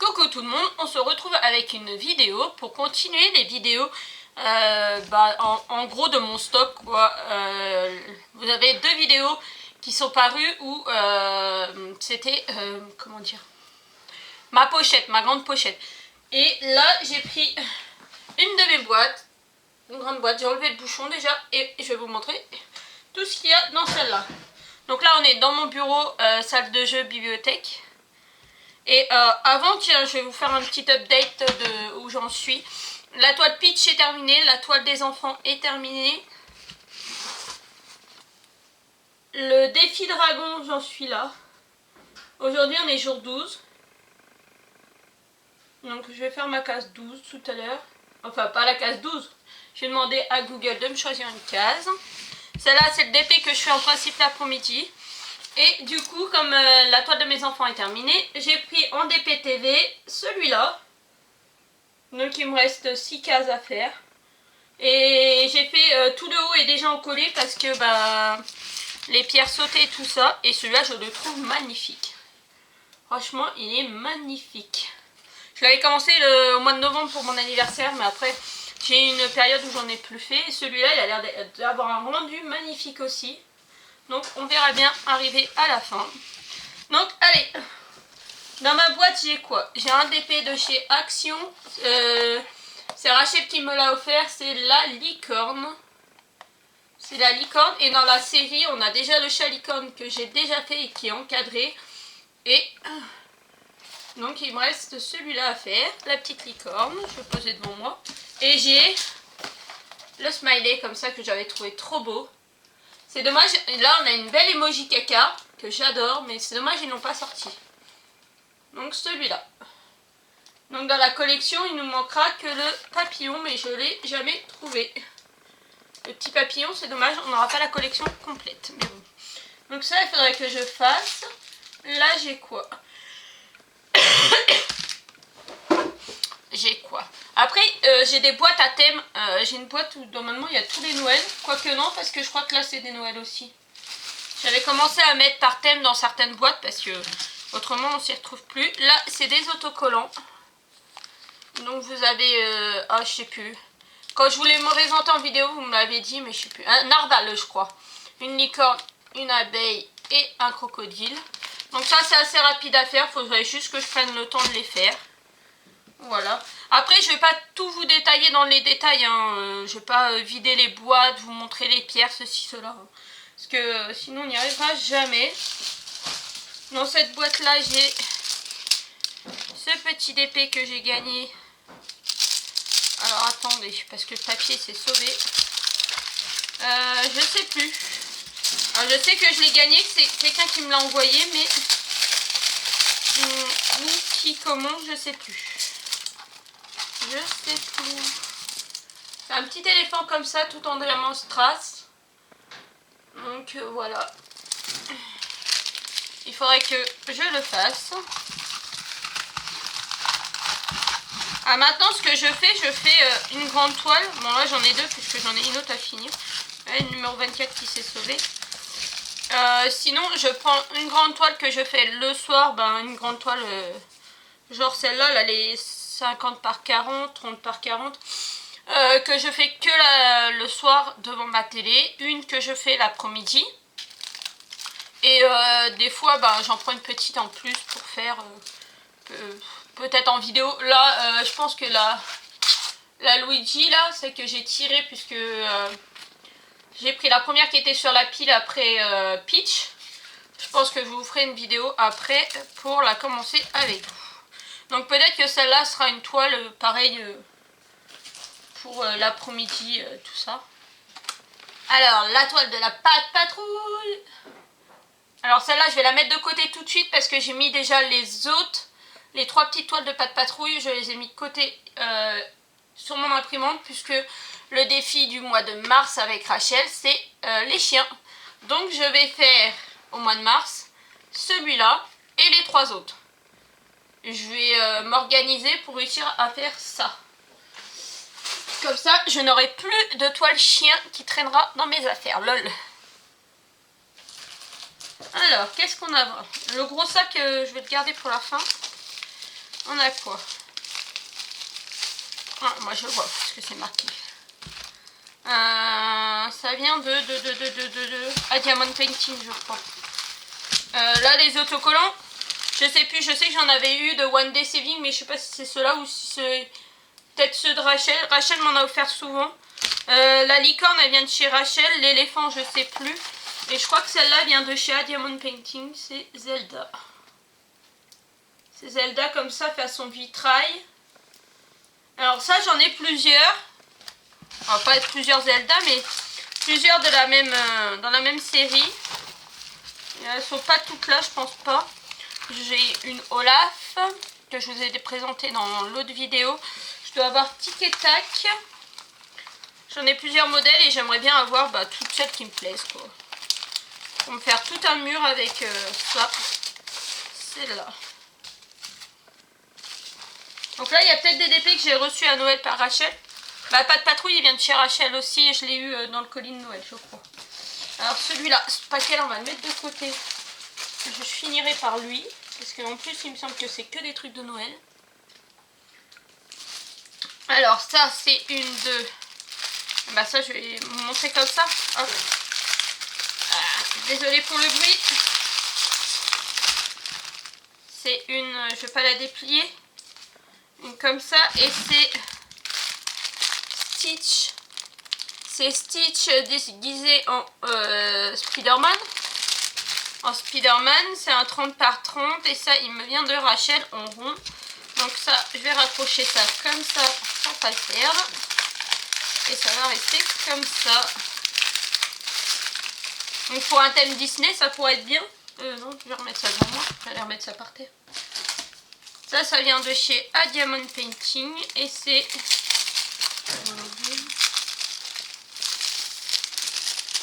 Coucou tout le monde, on se retrouve avec une vidéo pour continuer les vidéos en gros de mon stock quoi. Vous avez deux vidéos qui sont parues où c'était comment dire, ma pochette, ma grande pochette. Et là j'ai pris une de mes boîtes, une grande boîte, j'ai enlevé le bouchon déjà et je vais vous montrer tout ce qu'il y a dans celle-là. Donc là on est dans mon bureau, salle de jeu, bibliothèque. Et avant, tiens, je vais vous faire un petit update de où j'en suis. La toile Peach est terminée, la toile des enfants est terminée. Le défi dragon, j'en suis là. Aujourd'hui, on est jour 12. Donc je vais faire ma case 12 tout à l'heure. Enfin, pas la case 12. Je vais demander à Google de me choisir une case. Celle-là, c'est le DP que je fais en principe l'après-midi. Et du coup, comme la toile de mes enfants est terminée, j'ai pris en DPTV celui-là. Donc il me reste 6 cases à faire. Et j'ai fait tout le haut est déjà encollé parce que les pierres sautées et tout ça. Et celui-là, je le trouve magnifique. Franchement, il est magnifique. Je l'avais commencé au mois de novembre pour mon anniversaire, mais après, j'ai une période où j'en ai plus fait. Et celui-là, il a l'air d'avoir un rendu magnifique aussi. Donc on verra bien arriver à la fin. Donc allez, dans ma boîte j'ai quoi? J'ai un DP de chez Action. C'est Rachel qui me l'a offert, c'est la licorne. C'est la licorne et dans la série on a déjà le chat licorne que j'ai déjà fait et qui est encadré. Et donc il me reste celui-là à faire, la petite licorne, je vais poser devant moi. Et j'ai le smiley comme ça que j'avais trouvé trop beau. C'est dommage, là on a une belle emoji caca que j'adore, mais c'est dommage ils n'ont pas sorti. Donc celui-là. Donc dans la collection il nous manquera que le papillon, mais je ne l'ai jamais trouvé. Le petit papillon, c'est dommage, on n'aura pas la collection complète. Mais bon. Donc ça il faudrait que je fasse. Là j'ai quoi? J'ai quoi? Après, j'ai des boîtes à thème. J'ai une boîte où normalement il y a tous les Noëls. Quoique non, parce que je crois que là c'est des Noëls aussi. J'avais commencé à mettre par thème dans certaines boîtes parce que autrement on s'y retrouve plus. Là, c'est des autocollants. Donc vous avez... je sais plus. Quand je voulais me présenter en vidéo, vous me l'avez dit, mais je sais plus. Un narval, je crois. Une licorne, une abeille et un crocodile. Donc ça, c'est assez rapide à faire. Il faudrait juste que je prenne le temps de les faire. Voilà. Après, je vais pas tout vous détailler dans les détails. Hein. Je vais pas vider les boîtes, vous montrer les pierres, ceci, cela. Hein. Parce que sinon, on n'y arrivera jamais. Dans cette boîte-là, j'ai ce petit DP que j'ai gagné. Alors, attendez, parce que le papier s'est sauvé. Je sais plus. Alors, je sais que je l'ai gagné, que c'est quelqu'un qui me l'a envoyé, mais... Où, qui, comment, je sais plus. Je sais plus. C'est un petit éléphant comme ça, tout en diamant strass. Donc voilà. Il faudrait que je le fasse. Ah, maintenant ce que je fais une grande toile. Bon là j'en ai deux puisque j'en ai une autre à finir. Là, le numéro 24 qui s'est sauvé. Sinon je prends une grande toile que je fais le soir. Une grande toile genre celle-là, là, les 50 par 40, 30 par 40. Que je fais que le soir devant ma télé. Une que je fais l'après-midi. Et des fois j'en prends une petite en plus pour faire peut-être en vidéo. Là je pense que la Luigi là, c'est que j'ai tiré puisque j'ai pris la première qui était sur la pile après Peach. Je pense que je vous ferai une vidéo après pour la commencer avec vous. Donc peut-être que celle-là sera une toile pareille pour l'après-midi, tout ça. Alors la toile de la Pat Patrouille. Alors celle-là je vais la mettre de côté tout de suite parce que j'ai mis déjà les autres. Les trois petites toiles de Pat Patrouille, je les ai mis de côté sur mon imprimante puisque le défi du mois de mars avec Rachel, c'est les chiens. Donc je vais faire au mois de mars celui-là et les trois autres. Je vais m'organiser pour réussir à faire ça. Comme ça, je n'aurai plus de toile chien qui traînera dans mes affaires. Lol. Alors, qu'est-ce qu'on a? Le gros sac, je vais le garder pour la fin. On a quoi? Ah, moi je vois parce que c'est marqué. Ça vient de Diamond Painting, je crois. Là, les autocollants, je sais plus, je sais que j'en avais eu de One Day Saving, mais je sais pas si c'est ceux-là ou si c'est peut-être ceux de Rachel. Rachel m'en a offert souvent. La licorne, elle vient de chez Rachel. L'éléphant, je sais plus. Et je crois que celle-là vient de chez Diamond Painting. C'est Zelda. C'est Zelda comme ça, façon vitrail. Alors ça, j'en ai plusieurs. Alors pas plusieurs Zelda, mais plusieurs de la même, dans la même série. Et elles sont pas toutes là, je pense pas. J'ai une Olaf que je vous ai présentée dans l'autre vidéo. Je dois avoir Tic et Tac. J'en ai plusieurs modèles et j'aimerais bien avoir toutes celles qui me plaisent, quoi. Pour me faire tout un mur avec ça. C'est là. Donc là, il y a peut-être des DP que j'ai reçus à Noël par Rachel. Pas de patrouille, il vient de chez Rachel aussi et je l'ai eu dans le colis de Noël, je crois. Alors celui-là, ce paquet-là, on va le mettre de côté. Je finirai par lui. Parce qu'en plus, il me semble que c'est que des trucs de Noël. Alors ça, c'est une de... ça, je vais vous montrer comme ça. Hop. Désolée pour le bruit. C'est une... Je vais pas la déplier. Une comme ça. Et c'est... Stitch. C'est Stitch déguisé en Spider-Man. En Spider-Man, c'est un 30 par 30 et ça, il me vient de Rachel en rond. Donc ça, je vais raccrocher ça comme ça pour pas le perdre. Et ça va rester comme ça. Donc pour un thème Disney, ça pourrait être bien. Non, je vais remettre ça devant moi. Je vais remettre ça par terre. Ça vient de chez Diamond Painting et c'est...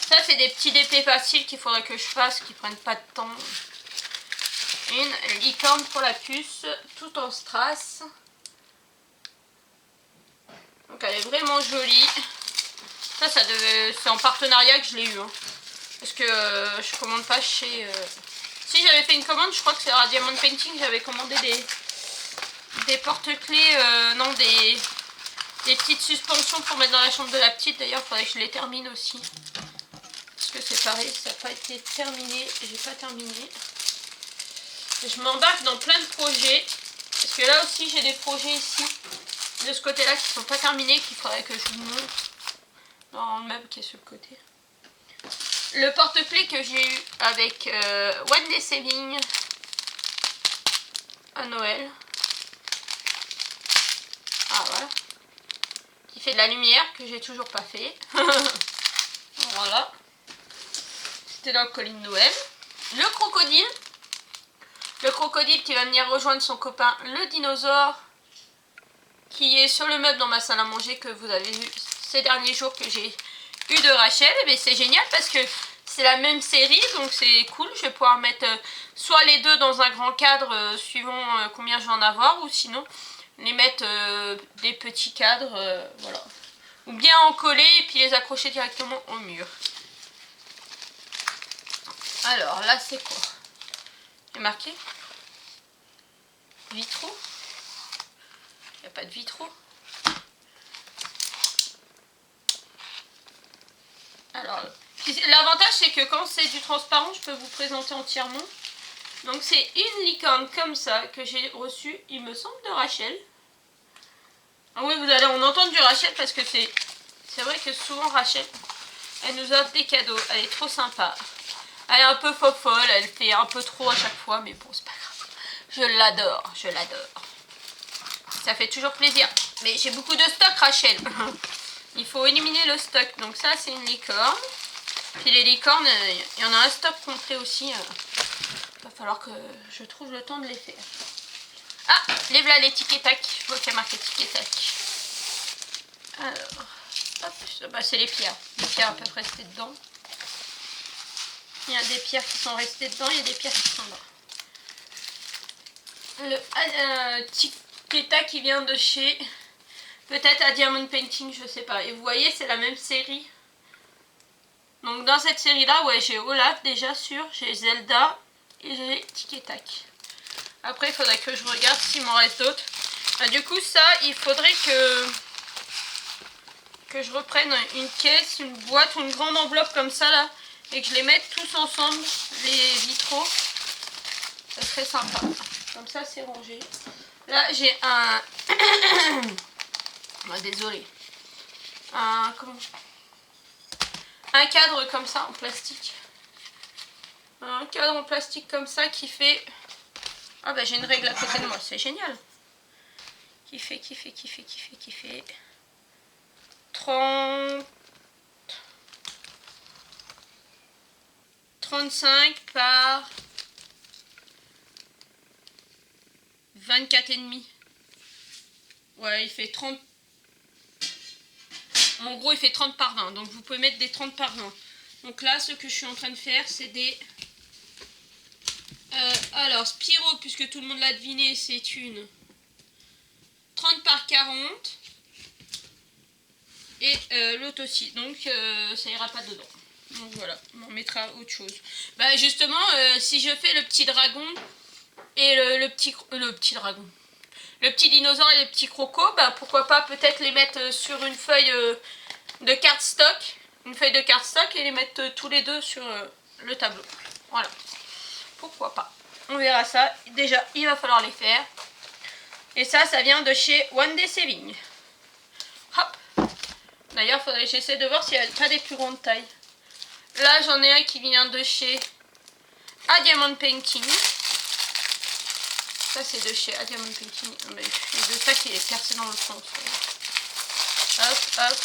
Ça, c'est des petits DP faciles qu'il faudrait que je fasse, qui prennent pas de temps. Une licorne pour la puce, tout en strass. Donc elle est vraiment jolie. Ça c'est en partenariat que je l'ai eu. Hein. Parce que je commande pas chez... Si j'avais fait une commande, je crois que c'est à Diamond Painting, j'avais commandé des porte-clés, non, des petites suspensions pour mettre dans la chambre de la petite. D'ailleurs, il faudrait que je les termine aussi. Parce que c'est pareil, ça n'a pas été terminé, j'ai pas terminé. Et je m'embarque dans plein de projets. Parce que là aussi, j'ai des projets ici, de ce côté-là, qui sont pas terminés, qu'il faudrait que je vous montre. Dans le meuble qui est sur le côté. Le porte-clés que j'ai eu avec One Day Saving à Noël. Ah voilà. Qui fait de la lumière, que j'ai toujours pas fait. Voilà. C'était dans le colis de Noël. Le crocodile. Le crocodile qui va venir rejoindre son copain le dinosaure. Qui est sur le meuble dans ma salle à manger que vous avez vu ces derniers jours que j'ai eu de Rachel. Et c'est génial parce que c'est la même série. Donc c'est cool. Je vais pouvoir mettre soit les deux dans un grand cadre suivant combien je vais en avoir. Ou sinon les mettre des petits cadres. Voilà. Ou bien en coller et puis les accrocher directement au mur. Alors là c'est quoi? J'ai marqué vitraux. Il n'y a pas de vitraux. Alors l'avantage c'est que quand c'est du transparent je peux vous présenter entièrement. Donc c'est une licorne comme ça que j'ai reçue, il me semble, de Rachel. Ah oui, vous allez en entendre du Rachel parce que c'est vrai que souvent Rachel elle nous offre des cadeaux, elle est trop sympa. Elle est un peu folle, elle fait un peu trop à chaque fois, mais bon, c'est pas grave. Je l'adore, je l'adore. Ça fait toujours plaisir. Mais j'ai beaucoup de stock, Rachel. Il faut éliminer le stock. Donc ça, c'est une licorne. Puis les licornes, il y en a un stock complet aussi. Il va falloir que je trouve le temps de les faire. Ah, les voilà les tic et tac. Je vois qu'il y a marqué tic et tac. Alors, hop, bah, c'est les pierres. Les pierres peuvent rester dedans. Il y a des pierres qui sont restées dedans, il y a des pierres qui sont là. Le tic et tac qui vient de chez... Peut-être à Diamond Painting, je sais pas. Et vous voyez, c'est la même série. Donc dans cette série-là, ouais, j'ai Olaf déjà sûr, j'ai Zelda et j'ai Tic et Tac. Après, il faudrait que je regarde s'il m'en reste d'autres. Du coup, ça, il faudrait que je reprenne une caisse, une boîte ou une grande enveloppe comme ça, là. Et que je les mette tous ensemble, les vitraux. Ça serait sympa. Comme ça, c'est rangé. Là, j'ai un... oh, désolé. Un cadre comme ça, en plastique. Un cadre en plastique comme ça qui fait... Ah bah j'ai une règle à côté de moi, c'est génial. Qui fait 35 par 24,5. Ouais, il fait 30. En gros, il fait 30 par 20. Donc vous pouvez mettre des 30 par 20. Donc là, ce que je suis en train de faire, c'est des... alors, Spiro, puisque tout le monde l'a deviné, c'est une 30 par 40. Et l'autre aussi. Donc, ça ira pas dedans. Donc voilà, on mettra autre chose. Bah justement, si je fais le petit dragon et le petit dragon, le petit dinosaure et le petit croco, bah pourquoi pas peut-être les mettre sur une feuille de cardstock, et les mettre tous les deux sur le tableau. Voilà, pourquoi pas. On verra ça. Déjà, il va falloir les faire. Et ça vient de chez One Day Saving. Hop. D'ailleurs, faudrait que j'essaie de voir s'il n'y a pas des plus grandes tailles. Là, j'en ai un qui vient de chez A Diamond Painting. Ça, c'est de chez A Diamond Painting. C'est de ça qui est percé dans le fond. Hop, hop.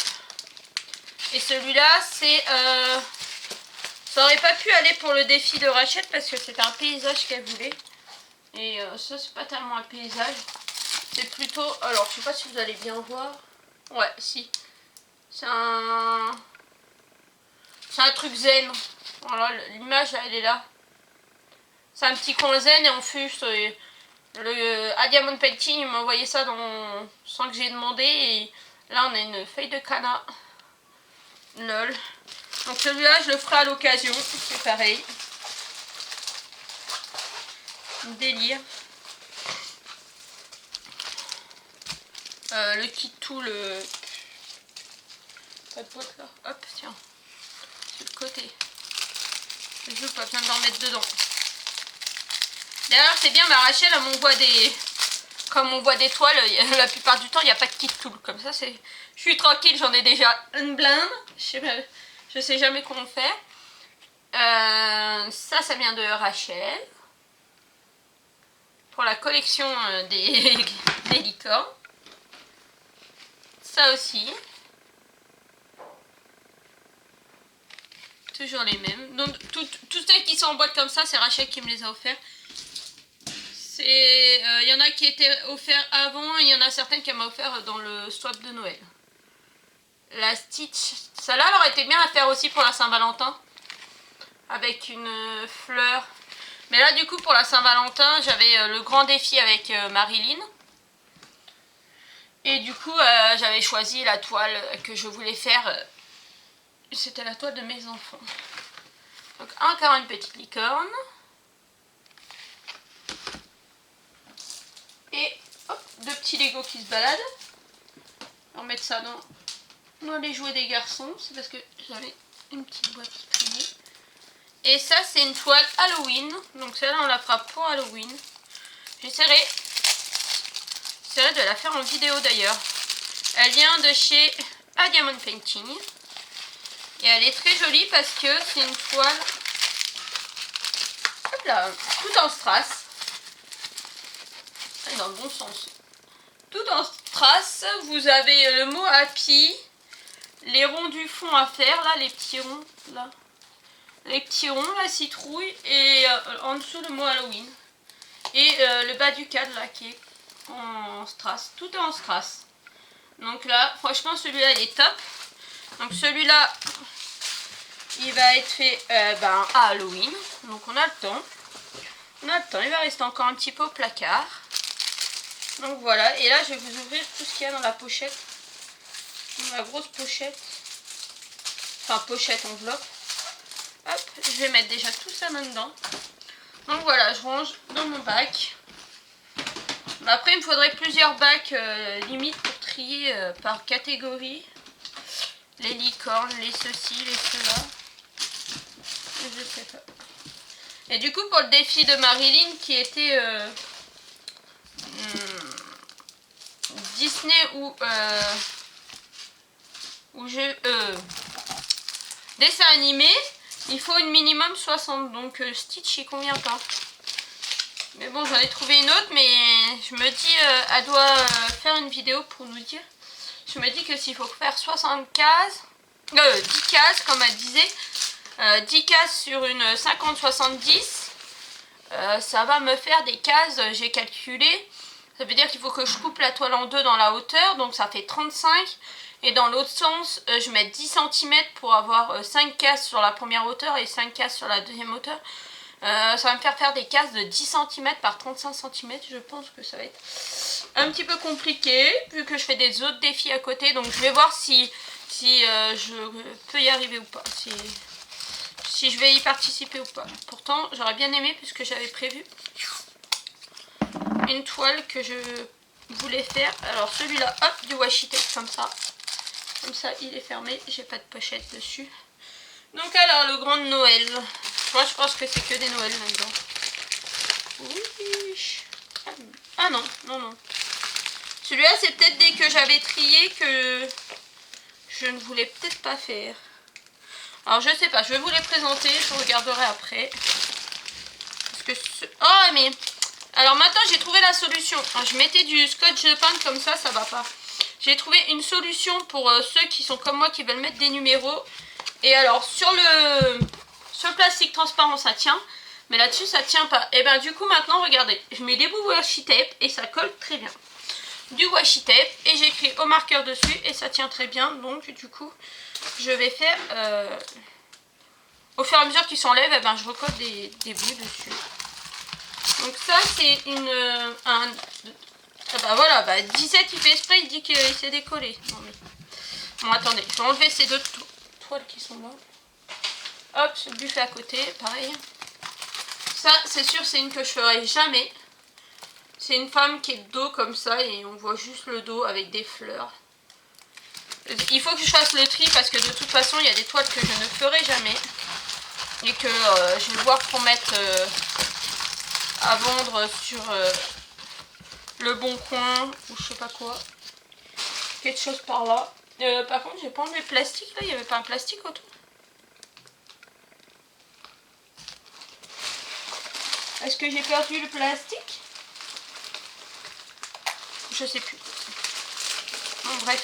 Et celui-là, c'est... ça aurait pas pu aller pour le défi de Rachel parce que c'est un paysage qu'elle voulait. Et ça, c'est pas tellement un paysage. C'est plutôt... Alors, je sais pas si vous allez bien voir. Ouais, si. C'est un truc zen. Voilà, l'image, elle est là. C'est un petit coin zen et en plus, le A Diamond Painting, il m'a envoyé ça sans que j'ai demandé. Et là, on a une feuille de canard. Lol. Donc celui-là, je le ferai à l'occasion. C'est pareil. Délire. Le kit tool. Pas de boîte là. Hop, tiens. Sur le côté. Je veux pas besoin d'en mettre dedans. D'ailleurs, c'est bien, ma Rachel, elle m'envoie des... Comme on voit des toiles, la plupart du temps, il n'y a pas de kit tool. Comme ça, c'est... Je suis tranquille, j'en ai déjà une blinde. Je sais jamais comment faire. Ça vient de Rachel. Pour la collection des licornes. Ça aussi. Toujours les mêmes. Donc, toutes celles qui sont en boîte comme ça, c'est Rachel qui me les a offerts. Il y en a qui étaient offerts avant, et il y en a certaines qu'elle m'a offert dans le swap de Noël. La Stitch, celle-là, elle aurait été bien à faire aussi pour la Saint-Valentin. Avec une fleur. Mais là, du coup, pour la Saint-Valentin, j'avais le grand défi avec Marilyn. Et du coup, j'avais choisi la toile que je voulais faire. C'était la toile de mes enfants. Donc, encore une petite licorne. Et hop, deux petits Lego qui se baladent. On va mettre ça dans les jouets des garçons. C'est parce que j'avais une petite boîte qui traînait. Et ça, c'est une toile Halloween. Donc celle-là, on la fera pour Halloween. J'essaierai de la faire en vidéo d'ailleurs. Elle vient de chez A Diamond Painting. Et elle est très jolie parce que c'est une toile... Hop là, tout en strass. Dans le bon sens. Tout en strass, vous avez le mot happy, les ronds du fond à faire, là, les petits ronds, là. Les petits ronds, la citrouille, et en dessous le mot Halloween. Et le bas du cadre, là, qui est en strass. Tout est en strass. Donc là, franchement, celui-là, il est top. Donc celui-là, il va être fait à Halloween. Donc on a le temps. Il va rester encore un petit peu au placard. Donc voilà, et là je vais vous ouvrir tout ce qu'il y a dans la pochette. Dans la grosse pochette. Enfin pochette, enveloppe. Hop, je vais mettre déjà tout ça là-dedans. Donc voilà, je range dans mon bac. Après, il me faudrait plusieurs bacs limite pour trier par catégorie. Les licornes, les ceci, les cela. Je sais pas. Et du coup, pour le défi de Marilyn qui était Disney ou dessin animé, il faut une minimum 60. Donc Stitch il convient pas. Mais bon, j'en ai trouvé une autre, mais je me dis, elle doit faire une vidéo pour nous dire. Je me dis que s'il faut faire 60 cases, 10 cases comme elle disait, 10 cases sur une 50-70, ça va me faire des cases, j'ai calculé. Ça veut dire qu'il faut que je coupe la toile en deux dans la hauteur, donc ça fait 35. Et dans l'autre sens, je mets 10 cm pour avoir 5 cases sur la première hauteur et 5 cases sur la deuxième hauteur. Ça va me faire des cases de 10 cm par 35 cm. Je pense que ça va être un petit peu compliqué, vu que je fais des autres défis à côté. Donc je vais voir si je peux y arriver ou pas. Si je vais y participer ou pas. Pourtant, j'aurais bien aimé, puisque j'avais prévu une toile que je voulais faire. Alors celui-là, hop, du washi tape comme ça. Comme ça, il est fermé. J'ai pas de pochette dessus. Donc alors, le grand Noël. Moi, je pense que c'est que des Noëls là-dedans. Oui. Ah non, non, non. Celui-là, c'est peut-être des que j'avais triés que je ne voulais peut-être pas faire. Alors, je sais pas. Je vais vous les présenter. Je regarderai après. Parce que oh, mais... Alors, maintenant, j'ai trouvé la solution. Je mettais du scotch de peintre comme ça, ça va pas. J'ai trouvé une solution pour ceux qui sont comme moi, qui veulent mettre des numéros. Et alors, sur le plastique transparent, ça tient. Mais là-dessus, ça tient pas. Et ben du coup, maintenant, regardez. Je mets des bouts de washi tape et ça colle très bien. Du washi tape. Et j'écris au marqueur dessus et ça tient très bien. Donc, du coup, je vais faire... au fur et à mesure qu'ils s'enlèvent, eh ben, je recolle des bouts dessus. Donc ça, c'est ah bah voilà, bah 17, il fait exprès, il dit qu'il s'est décollé. Non, mais... Bon, attendez, je vais enlever ces deux toiles qui sont là. Hop, ce buffet à côté, pareil. Ça, c'est sûr, c'est une que je ferai jamais. C'est une femme qui est de dos comme ça et on voit juste le dos avec des fleurs. Il faut que je fasse le tri parce que de toute façon, il y a des toiles que je ne ferai jamais. Et que je vais voir pour mettre à vendre sur le Bon Coin ou je sais pas quoi. Quelque chose par là. Par contre, j'ai pas enlevé le plastique là, il n'y avait pas un plastique autour. Est-ce que j'ai perdu le plastique? Je sais plus. Bon, bref.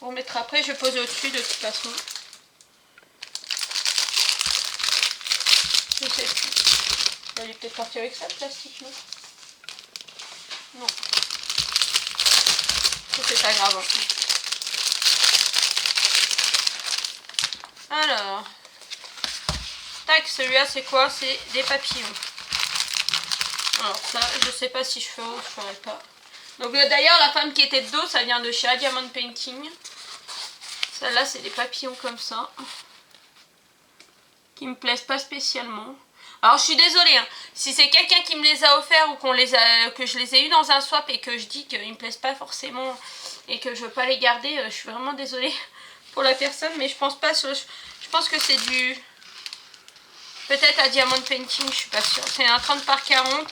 On mettra après, je vais poser au-dessus de toute façon. Je sais plus. Il est peut-être parti avec ça le plastique, non? Non. C'est pas grave. Alors. Tac, celui-là c'est quoi? C'est des papillons. Alors ça, je sais pas si je ferai ou je ferai pas. Donc d'ailleurs, la femme qui était de dos, ça vient de chez Diamond Painting. Celle-là, c'est des papillons comme ça. Qui me plaisent pas spécialement. Alors je suis désolée, hein. Si c'est quelqu'un qui me les a offerts ou que je les ai eu dans un swap et que je dis qu'ils me plaisent pas forcément et que je veux pas les garder, je suis vraiment désolée pour la personne, mais je pense pas. Je pense que c'est du... Peut-être à Diamond Painting, je suis pas sûre. C'est un 30 par 40,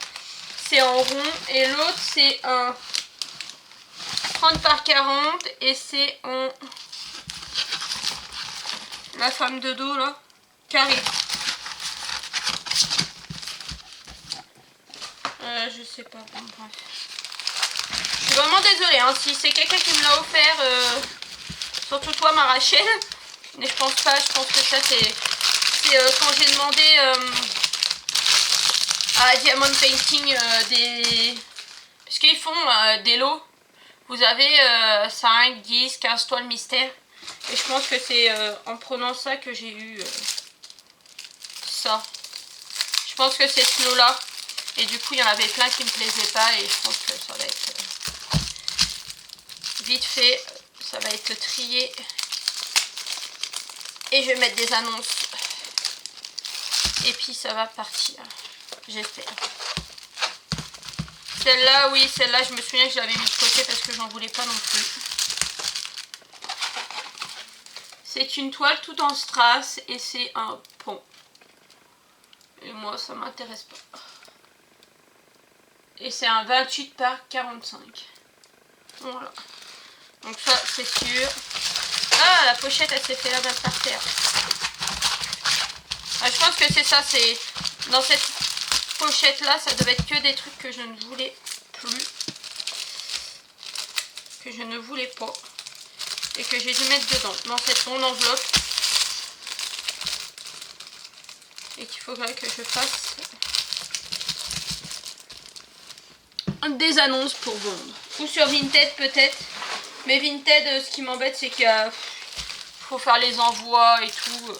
c'est en rond et l'autre c'est un 30 par 40 et c'est en... La femme de dos là, carré. Je sais pas, bon, bref. Je suis vraiment désolée, hein, si c'est quelqu'un qui me l'a offert, surtout toi ma Rachel, mais je pense pas, je pense que ça c'est quand j'ai demandé à Diamond Painting puisqu'ils font des lots, vous avez 5, 10, 15 toiles mystères, et je pense que c'est en prenant ça que j'ai eu ça. Je pense que c'est ce lot là. Et du coup, il y en avait plein qui me plaisaient pas et je pense que ça va être vite fait. Ça va être trié. Et je vais mettre des annonces. Et puis ça va partir. J'espère. Celle-là, oui, celle-là, je me souviens que je l'avais mis de côté parce que j'en voulais pas non plus. C'est une toile tout en strass et c'est un pont. Et moi, ça m'intéresse pas. Et c'est un 28 par 45. Voilà. Donc ça, c'est sûr. Ah, la pochette, elle s'est fait là-bas par terre. Ah, je pense que c'est ça, c'est... Dans cette pochette-là, ça devait être que des trucs que je ne voulais plus. Que je ne voulais pas. Et que j'ai dû mettre dedans, dans cette mon enveloppe. Et qu'il faudrait que je fasse des annonces pour vendre. Ou sur Vinted peut-être. Mais Vinted, ce qui m'embête, c'est qu'il faut faire les envois et tout.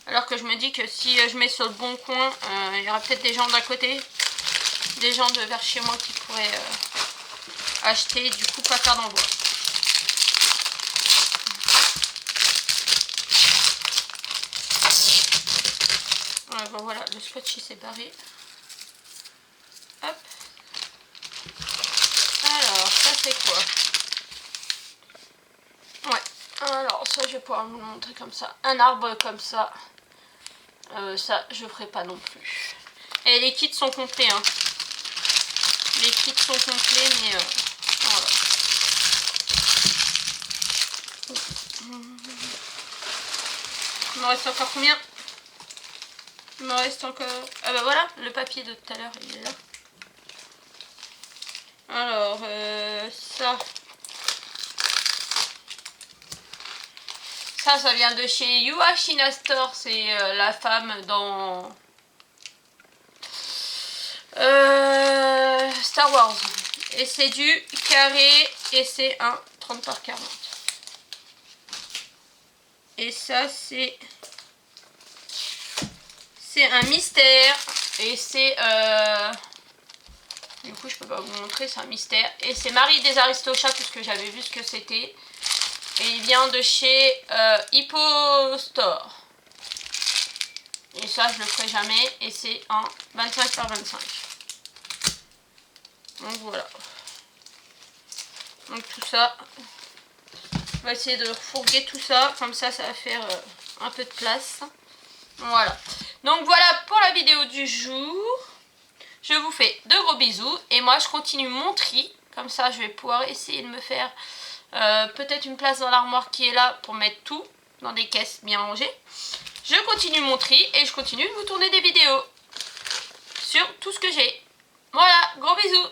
Alors que je me dis que si je mets sur le bon coin, il y aura peut-être des gens d'à côté. Des gens de vers chez moi qui pourraient acheter. Du coup, pas faire d'envoi. Voilà, le scotch il s'est barré. Hop. Alors, ça c'est quoi? Ouais, alors ça je vais pouvoir vous le montrer comme ça. Un arbre comme ça. Ça, je ferai pas non plus. Et les kits sont complets, hein. Les kits sont complets, mais voilà. Il me reste encore combien? Il me reste encore... Ah bah voilà, le papier de tout à l'heure, il est là. Alors, ça... Ça vient de chez Yuashina Store. C'est la femme dans... Star Wars. Et c'est du carré et c'est un 30 par 40. Et ça, c'est... C'est un mystère. Et c'est... Du coup, je peux pas vous montrer, c'est un mystère. Et c'est Marie des Aristochats, puisque j'avais vu ce que c'était. Et il vient de chez Hippo Store. Et ça, je le ferai jamais. Et c'est un 25 par 25. Donc voilà. Donc tout ça. On va essayer de refourguer tout ça. Comme ça, ça va faire un peu de place. Voilà. Donc voilà pour la vidéo du jour. Je vous fais de gros bisous. Et moi, je continue mon tri. Comme ça, je vais pouvoir essayer de me faire peut-être une place dans l'armoire qui est là pour mettre tout dans des caisses bien rangées. Je continue mon tri et je continue de vous tourner des vidéos sur tout ce que j'ai. Voilà, gros bisous.